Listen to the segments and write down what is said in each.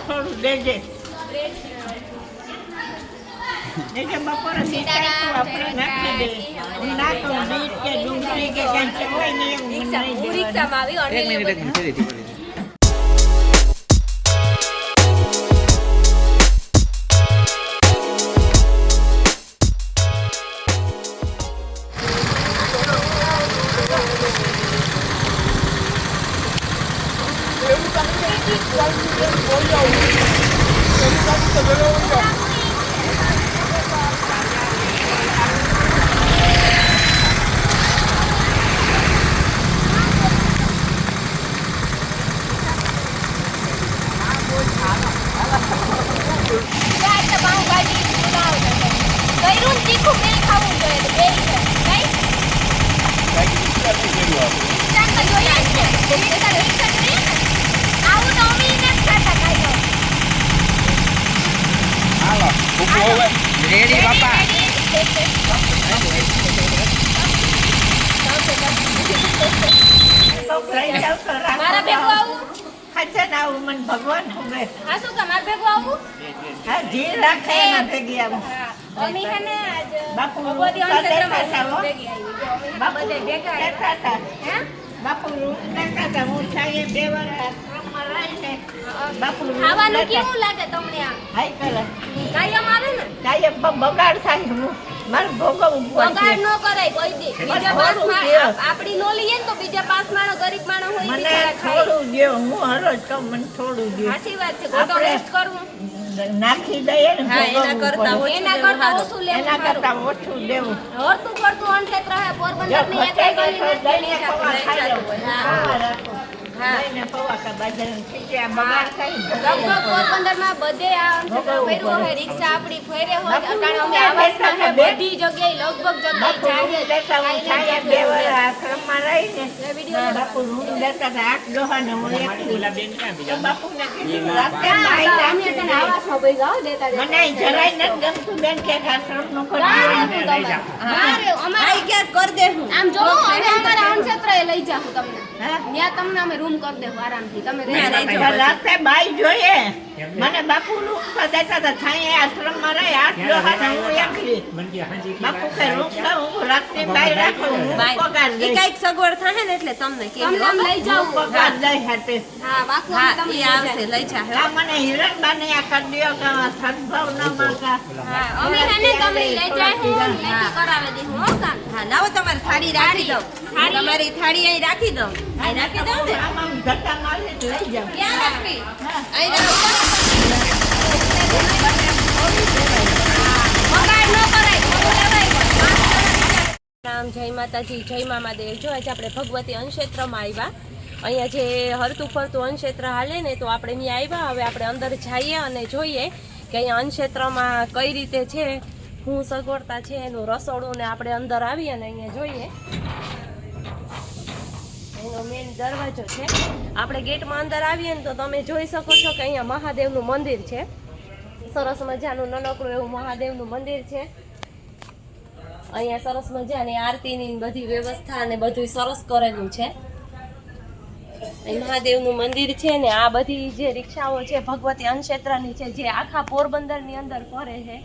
થોડું દેજે દેજે બપોરે સીતારામ આપણે નાખી દે હું નાખું બીટ કે ડુંગળી કે કાંઈ હોય ને એવું મને નહીં દેવાનું. રિક્ષામાં આવી અને એક મિનિટ રેડી બાપા મારા ભેગું આવું હાચે ના આવું મને ભગવાન ખબર આ શું કામ મારા ભેગું આવું હા જે રાખે એના ભેગી આવું અમી હે ને આજ બાપુ ભગવતી અંશેત્રમાં દેખાતા હો. ભેગી આવી બાપુ બધે ભેગા દેખાતા હે બાપુ દેખાતા હું છાયે બે વાર આશ્રમમાં રહીને બાપુ ખાવાનું કેવું લાગે તમને આ હાઈ કલર કાયમ આવે ને કાયમ બગાડ થાય હું મારે ભોગવવું બગાડ પડશે ન કરાય કોઈ દી બીજા પાસ આપડી નો લઈએ ને તો બીજા પાસ માણો ગરીબ માણો હોય મને બિચારા ખાય થોડું દ્યો હું હરોજ કહું મને થોડું દ્યો સાચી વાત છે ખોટો આપણે વેસ્ટ કરવું નાખી દઈએ ને ભોગવવું પડે. એના કરતા ઓછું લેવું એના સારું કરતા ઓછું દેવું હરતું ફરતું અનક્ષેત્ર હે પોરબંદર જો ની ખર્ચે એક ગલી ગયો તો નથી દહીંને પૌવા ખાઈ લઉં. હા. પૌવા રાખો. હા. દહીંને પૌવા કે બાજરાના ખીચડા બગાડ થાય ને લગભગ પોરબંદર માં બધે આ અનક્ષેત્ર ફર્યું હોય રિક્ષા આપડી ફરે હોય અટાણે અમે આવાસમાં હે બધી જગ્યાએ લગભગ જગ્યાએ બાપુ જાય રૂમ લેતા હું છાયે બે વાર આશ્રમમાં રહીને બાપુ રૂમ લેતા હતા 8 ડોહાને હું એકલી. તો બાપુને કીધું રાતે બાઈ અમે નાખી તને દે. આવાસમાં ભેગા હો દેતા મને અહીં જરાય નથી ગમતું બેન કે આશ્રમનું કરી આમ જો અમે અમારા અનક્ષેત્ર એ લઈ જાઉં તમને હા? ત્યાં તમને અમે રૂમ કરી દેવું આરામથી તમે રાતે બાઈ જોઈએ મને બાપુ રૂમ પર દેતા હતા છાયે આશ્રમમાં રહી 8 ડોહાને હું એકલી. બાપુ કે રૂમ પર હું રાતની બાઈ રાખું હું પગાર દઈશ. કઈક સગવડ થાય ને એટલે તમને તમને આમ લઈ જાવ પગાર દઈ હાટે. હા બાકુ અમે હા તમને એ લઈ આવશે જાય. લઈ જા આ મને હિરણબાને આ કરી દ્યો કે સદભાવ ન માગા. હા અમે હે ને તમને લઈ જાય હું લેતી કરાવી દઈ હો કામ હા લાવો તમારી થાળી રાખી દઉં થાળી. તમારી થાળી અહીં રાખી દઉં અહીં રાખી દઉં ને આમ ધક્કા મારી જ લઈ જાઉં. ક્યાં રાખવી હા. અહીં રાખો બગાડ ન કરાય થોડું લેવાય રામ જય માતાજી જય મામાદેવ જો આજે આપણે ભગવતી અનક્ષેત્રમાં આવ્યા અહીંયા જે હરતું ફરતું અનક્ષેત્ર હાલે ને તો આપણે ત્યાં આવ્યા હવે આપણે અંદર જઈએ અને જોઈએ કે અહીંયા અનક્ષેત્રમાં કઈ રીતે છે શું સગવડતા છે એનું રસોડું ને આપણે અંદર આવીએ અને અહીંયા જોઈએ એનો મેઇન દરવાજો છે આપણે ગેટમાં અંદર આવીએ ને તો તમે જોઈ શકો છો કે અહીંયા મહાદેવનું મંદિર છે સરસ મજાનું નાનકડું એવું મહાદેવનું મંદિર છે અહીંયા સરસ મજાની આરતીની બધી વ્યવસ્થા અને બધું સરસ કરેલું છે અહીં મહાદેવનું મંદિર છે ને આ બધી જે રિક્ષાઓ છે ભગવતી અનક્ષેત્રની છે જે આખા પોરબંદરની અંદર ફરે છે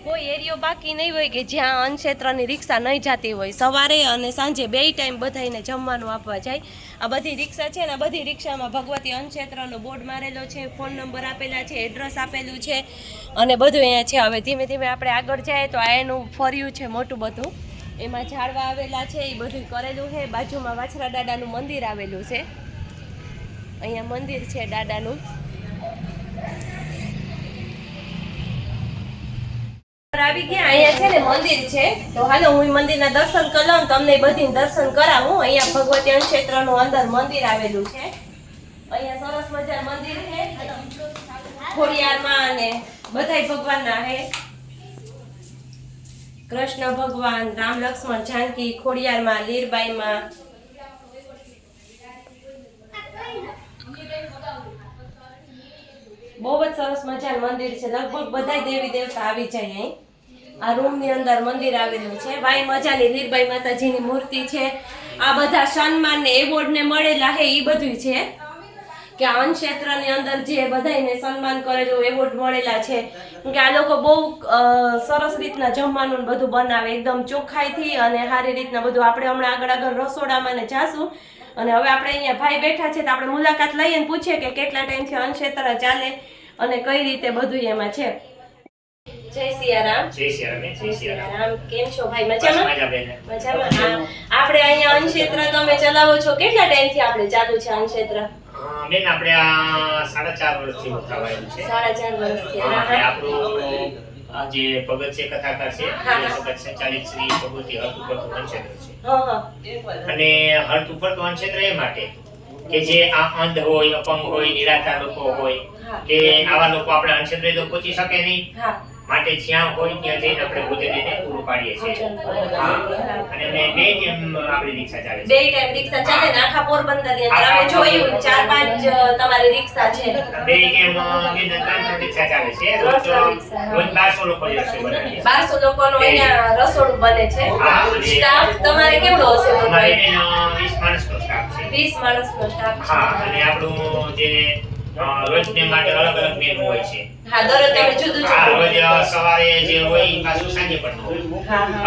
કોઈ એરિયો બાકી નહીં હોય કે જ્યાં અનક્ષેત્રની રિક્ષા નહીં જતી હોય સવારે અને સાંજે બે ટાઈમ બધાને જમવાનું આપવા જાય આ બધી રિક્ષા છે ને આ બધી રિક્ષામાં ભગવતી અનક્ષેત્રનો બોર્ડ મારેલો છે ફોન નંબર આપેલા છે એડ્રેસ આપેલું છે અને બધું અહીંયા છે હવે ધીમે ધીમે આપણે આગળ જાય તો આ એનું ફર્યું છે મોટું બધું એમાં ઝાડવા આવેલા છે એ બધું કરેલું છે બાજુમાં વાછરા દાદાનું મંદિર આવેલું છે અહીંયા મંદિર છે દાદાનું આવી ગયા અહીંયા છે ને મંદિર છે તો હાલો હું મંદિરના દર્શન કરી લઉં તમને બધી દર્શન કરાવું અહીંયા ભગવતી અનક્ષેત્રનું અંદર મંદિર આવેલું છે અહીંયા સરસ મજાનું મંદિર છે ખોડિયારમાં અને બધાય ભગવાનના છે કૃષ્ણ ભગવાન રામ લક્ષ્મણ જાનકી ખોડિયારમાં લીરબાઈમાં બહુ જ સરસ મજાનું મંદિર છે લગભગ બધા દેવી દેવતા આવી જાય અહીં આ રૂમની અંદર મંદિર આવેલું છે બાઈ મજાની લીરબાઈ માતાજીની મૂર્તિ છે આ બધા સન્માન ને એવોર્ડ ને મળેલા છે એ બધું છે કે આ અન્ન ક્ષેત્રની અંદર જે બધાને સન્માન કરેલું એવોર્ડ મળેલા છે કે આ લોકો બહુ સરસ રીતના જમવાનું ને બધું બનાવે એકદમ ચોખ્ખાઈથી અને સારી રીતના બધું. આપણે હમણાં આગળ રસોડામાં ને જાશું અને હવે આપણે અહીંયા ભાઈ બેઠા છે તો આપણે મુલાકાત લઈએ ને પૂછીએ કે કેટલા ટાઈમથી અન્ન ક્ષેત્ર ચાલે અને કઈ રીતે બધું એમાં છે. જય સિયારામ. જય સિયારામ. જય સિયારામ. કેમ છો ભાઈ? મજામાં? મજામાં. આપણે અહીંયા અન્ન ક્ષેત્ર તમે ચલાવો છો, કેટલા ટાઈમથી આપણે ચાલુ છે અન્ન ક્ષેત્ર? બેન આપણે આ 4.5 વર્ષથી ઉઠાવાયું છે. 4.5 વર્ષથી. અને આપણું જે ભગત છે, કથાકાર છે, ભગત સંચાલિત શ્રી ભગવતી હર્ત ઉપરતું વનક્ષેત્ર છે. અને હર્ત ઉપરતું વનક્ષેત્ર એ માટે કે જે આ અંધ હોય, અપંગ હોય, નિરાધાર લોકો હોય કે આવા લોકો આપણે વનક્ષેત્રે તો પહોંચી શકે નહીં, માટે જ્યાં હોય ત્યાં જઈને આપણે ભોજન એને પૂરું પાડીએ છીએ. અને અમે 2 ટાઈમ આપણી રિક્ષા ચાલે છે. 2 ટાઈમ રિક્ષા ચાલે ને આખા પોરબંદર ની અંદર અમે જોયું 4-5 તમારી રિક્ષા છે. 2 ટાઈમ બેન 3 રિક્ષા ચાલે છે. રોજ 1200 લોકો રસોઈ બનાવીએ. 1200 લોકોનો અહીંયા રસોડું બને છે. સ્ટાફ તમારે કેવડો હશે? અમારે બેન 20 માણસનો સ્ટાફ છે. 20 માણસનો સ્ટાફ છે. હા, અને આપણું જે રોજને માટે અલગ અલગ મેનુ હોય છે. હા, દરરોજ તમે જુદું રોજ સવારે જે હોય પાછું સાંજે પણ હોય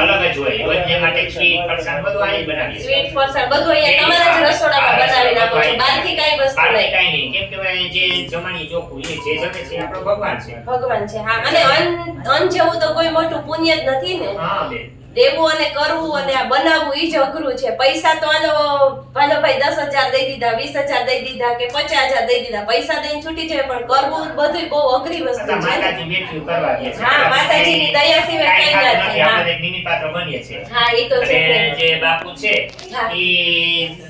અલગ જ હોય. રોજને માટે સ્વીટ ફરસાણ બધું અહીં બનાવીએ. સ્વીટ ફરસાણ બધું અહીંયા તમારા જ રસોડામાં બનાવી નાખો છો. બહારથી કાંઈ વસ્તુ બહારથી નહીં. કાંઈ નહીં. કેમ કે જે જમાની ચોખ્ખું એ જે જમે છે આપણો ભગવાન છે. ભગવાન છે. હા, અને અન્ન જેવું તો કોઈ મોટું પુણ્ય જ નથી ને. હા બેન, દેવું અને કરવું અને આ બનાવવું ઈ જ અઘરું છે. પૈસા તો હાલો ભાઈ 10,000 દઈ દીધા, 20,000 દઈ દીધા કે 50,000 દઈ દીધા, પૈસા દઈને છૂટી જાય, પણ કરવું બધું બહુ અઘરી વસ્તુ છે. માતાજી બેઠું કરવા દે છે. હા, માતાજીની દયા સિવાય કઈ નથી. આપણે નિમિત્ત પાત્ર બનીએ છીએ. હા, ઈ તો છે. અને જે બાપુ છે હા. એ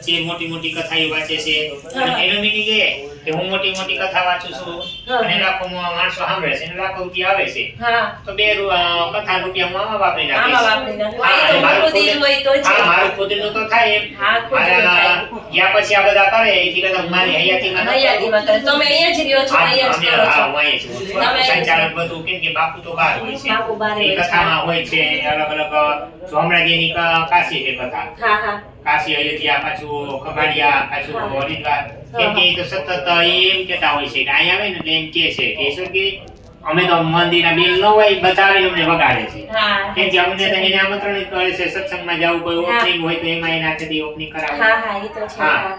જે મોટી મોટી કથાઓ વાંચે છે, અને એનો meaning એ કે હું મોટી મોટી કથા વાંચું છું અને લાખો માણસો સાંભળે છે અને લાખો રૂપિયા આવે છે, હા, તો 2 કથા રૂપિયા હું આમાં વાપરી નાખીશ. આમાં વાપરી નાખો. આ તો મોટું દિલ હોય તો છે. હા, મારું ખુદનું તો થાય એમ. હા, ખુદનું થાય. ગયા પછી આ બધા કરે એથી કરતા મારી હયાતીમાં ન હયાતીમાં કરે. તમે અહીંયા જ રહ્યો છો, અહીંયા જ કરો છો. હા, હું અહીં છું. તમે- સંચાલક બધું કેમ કે બાપુ તો બહાર હોય છે. બાપુ બહાર હોય એ છે. કથામાં હોય છે અલગ અલગ. જો હમણાં જેની કાશી છે કથા, હા, હા. કાશી, અયોધ્યા, પાછું ખબાડિયા, પાછું હરિદ્વાર, કેમ કે એ તો સતત એમ કહેતા હોય છે કે અહીંયા આવે ને એટલે એમ કહે છે કે શું કે અમે તો મંદિરના બિલ ન હોય બતાવીને અમને વગાડે છે. હા, કેમ કે અમને તો એને આમંત્રણ જ કરે છે. સત્સંગમાં જવું, કોઈ ઓપનિંગ હોય તો એમાં એના હાથેથી ઓપનિંગ કરાવે. હા, હા, ઈ તો છે. હા. હા.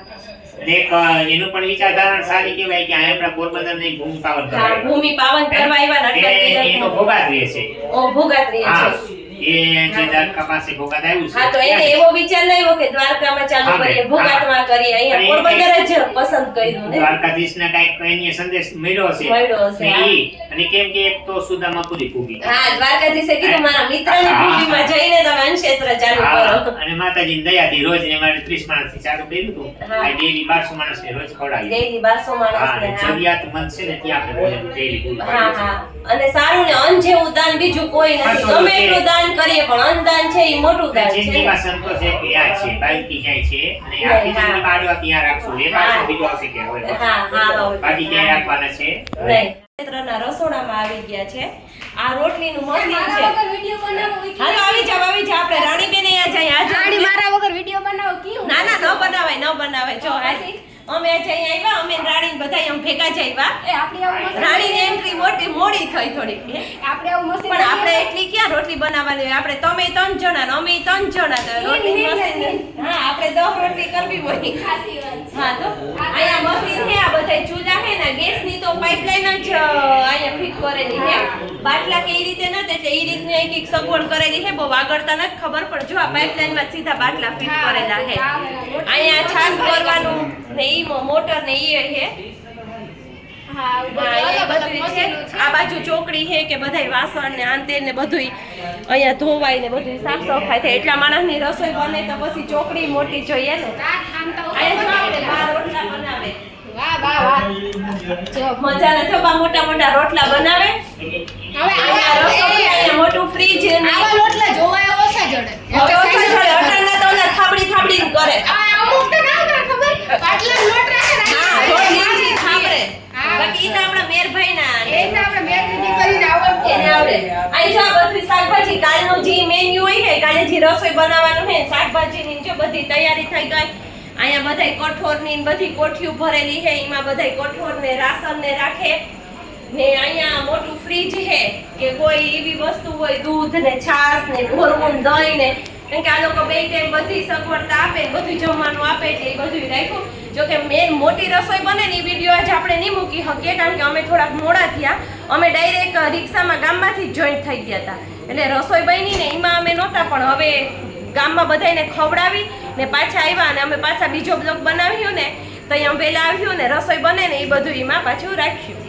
અને એક એનું પણ વિચારધારા સારી કહેવાય કે અહીંયા આપણા પોરબંદરની ભૂમિ પાવન હા, કરાય. ભૂમિ પાવન કરવા આવ્યા ને આટલા એનો દિવસ. ભોગાત રહે છે. ઓ, ભોગાત્રી હા, છે. એ જે દ્વારકા પાસે ભોગાત આવ્યું છે. હા, તો એને એવો વિચાર ન આવ્યો કે દ્વારકામાં ચાલુ હા, કરીએ, હા. ભોગાતમાં કરીએ. અહીંયા અને પોરબંદર જ પસંદ કર્યું ને. દ્વારકાધીશના કાંઈક એની સંદેશ મળ્યો છે. મળ્યો હશે, ને હા. ઈ, અને કેમ કે એક તો સુદામા પૂરી ભૂમિ. હા, દ્વારકાધીશે કીધું મારા મિત્રની હા. ભૂમિમાં જઈને તમે અન્નક્ષેત્ર ચાલુ હા, કરો. અને માતાજીની દયાથી રોજ ને મારે 30 માણસથી ચાલુ કર્યું હતું. હા. આ daily 1200 માણસને રોજ ખવડાવીએ. ડેઈલી 1200 હા, માણસને. અને હા. જરૂરિયાતમંદ છે ને ત્યાં આપણે ભોજન daily પૂરું હા, પાડીએ છીએ. હા. અને સારું ને અન્ન જેવું દાન બીજું કોઈ નથી. પાછું ગમે છે. એટલું દાન કરીએ પણ અન્ન દાન છે એ મોટું દાન છે. જિંદગીમાં સંતોષ એક યાદ છે, બાકી ક્યાંય છે અને આખી હા. જિંદગી બાળવા ત્યાં રાખશું. એ પાછું બીજું આવશે કે હવે હા, હા, હવે. બાકી ક્યાંય રાખવાના છે નહીં. ક્ષેત્રના રસોડામાં આવી ગયા છે. આ રોટલીનું મશીન છે. હાલો આવી જાવ, આવી જાવ. આપણે રાણીબેન અહીંયા જઈએ. આજે રાણી મારા વગર વિડિયો બનાવો કયું? ના ના, ન બનાવાય, ન બનાવાય. જો આજે અમે જઈ આવ્યા, અમે ને રાણી બધા એમ ભેગા જ આવ્યા. એ આપણે આવું મશીન રાણીની એન્ટ્રી મોડી થઈ થોડી. આપણે આવું મશીન પણ આપણે એટલી ક્યાં રોટલી બનાવવાની હોય? આપણે તમે 3 જણા ને અમે 3 જણા તો રોટલી મશીન. હા, આપણે 10 રોટલી કરવી હોય. ખાસી વાત છે. હા, તો અહીંયા મશીન છે. આ બધા ચૂલા છે ને ગેસની તો પાઇપલાઇન જ અહીંયા ફિટ કરેલી છે. બાટલા કે એ રીતે નથી, એટલે એ રીતની એક સગવડ કરેલી છે. બહુ આગળતા નથી ખબર, પણ જો આ પાઇપલાઇનમાં સીધા બાટલા ફિટ કરેલા છે. અહીંયા છાશ કરવાનું ને ઈ મોટર ને ઈ છે. હા, હા, એ બધું છે. આ બાજુ ચોકડી છે કે બધાય વાસણ ને આંતે ને બધું અહીંયા ધોવાય ને બધું સાફ સફાઈ થાય. એટલા માણસની રસોઈ બને તો પછી ચોકડી મોટી જોઈએ ને. અહીંયા જો આપણે 12 રોટલા બનાવે. વાહ વાહ વાહ. જો મજાના જો બા મોટા મોટા રોટલા બનાવે. અહીંયા રસોઈ, અહીંયા મોટું ફ્રીજ ને આવા લોટલા જોવાય ઓછા જડે. હવે ઓછા છોડે, અટાણના તો ઓલા થાબડી થાબડી કરે. અમુક તો ના કરે ખબર. પાટલા લોટ રાખે ને. હા, રોટલી થાબડે. હા. બાકી ઈ તો આપણા મેરભાઈના એને આપણે મેગી કરીને આવડતું. એને આવડે. અહીં જો આ બધી શાકભાજી કાલનું જે મેન્યુ હોય છે, કાલે જે રસોઈ બનાવવાનું છે, શાકભાજીની જો બધી તૈયારી થઈ ગઈ. અહીંયા બધાય કઠોરની ને બધી કોઠીઓ ભરેલી છે, એમાં બધાય કઠોર ને રાશન ને રાખે ને અહીંયા મોટું ફ્રીજ છે કે કોઈ એવી વસ્તુ હોય દૂધ ને છાશ ને ઘોરવું દહીં ને, કારણ કે આ લોકો બે ટાઈમ બધી સગવડતા આપે, બધું જમવાનું આપે એટલે એ બધું રાખ્યું. જો કે મેન મોટી રસોઈ બને ને એ વિડીયો આજ આપણે નહીં મૂકી શકીએ કારણ કે અમે થોડાક મોડા થયા. અમે ડાયરેક્ટ રિક્ષામાં ગામમાંથી જ જોઈન્ટ થઈ ગયા હતા એટલે રસોઈ બની ને એમાં અમે નહોતા, પણ હવે ગામમાં બધાને ખવડાવી ને પાછા આવ્યા અને અમે પાછા બીજો બ્લોગ બનાવ્યું ને તો અહીંયા વહેલા આવ્યું ને રસોઈ બને ને એ બધું એમાં પાછું રાખ્યું.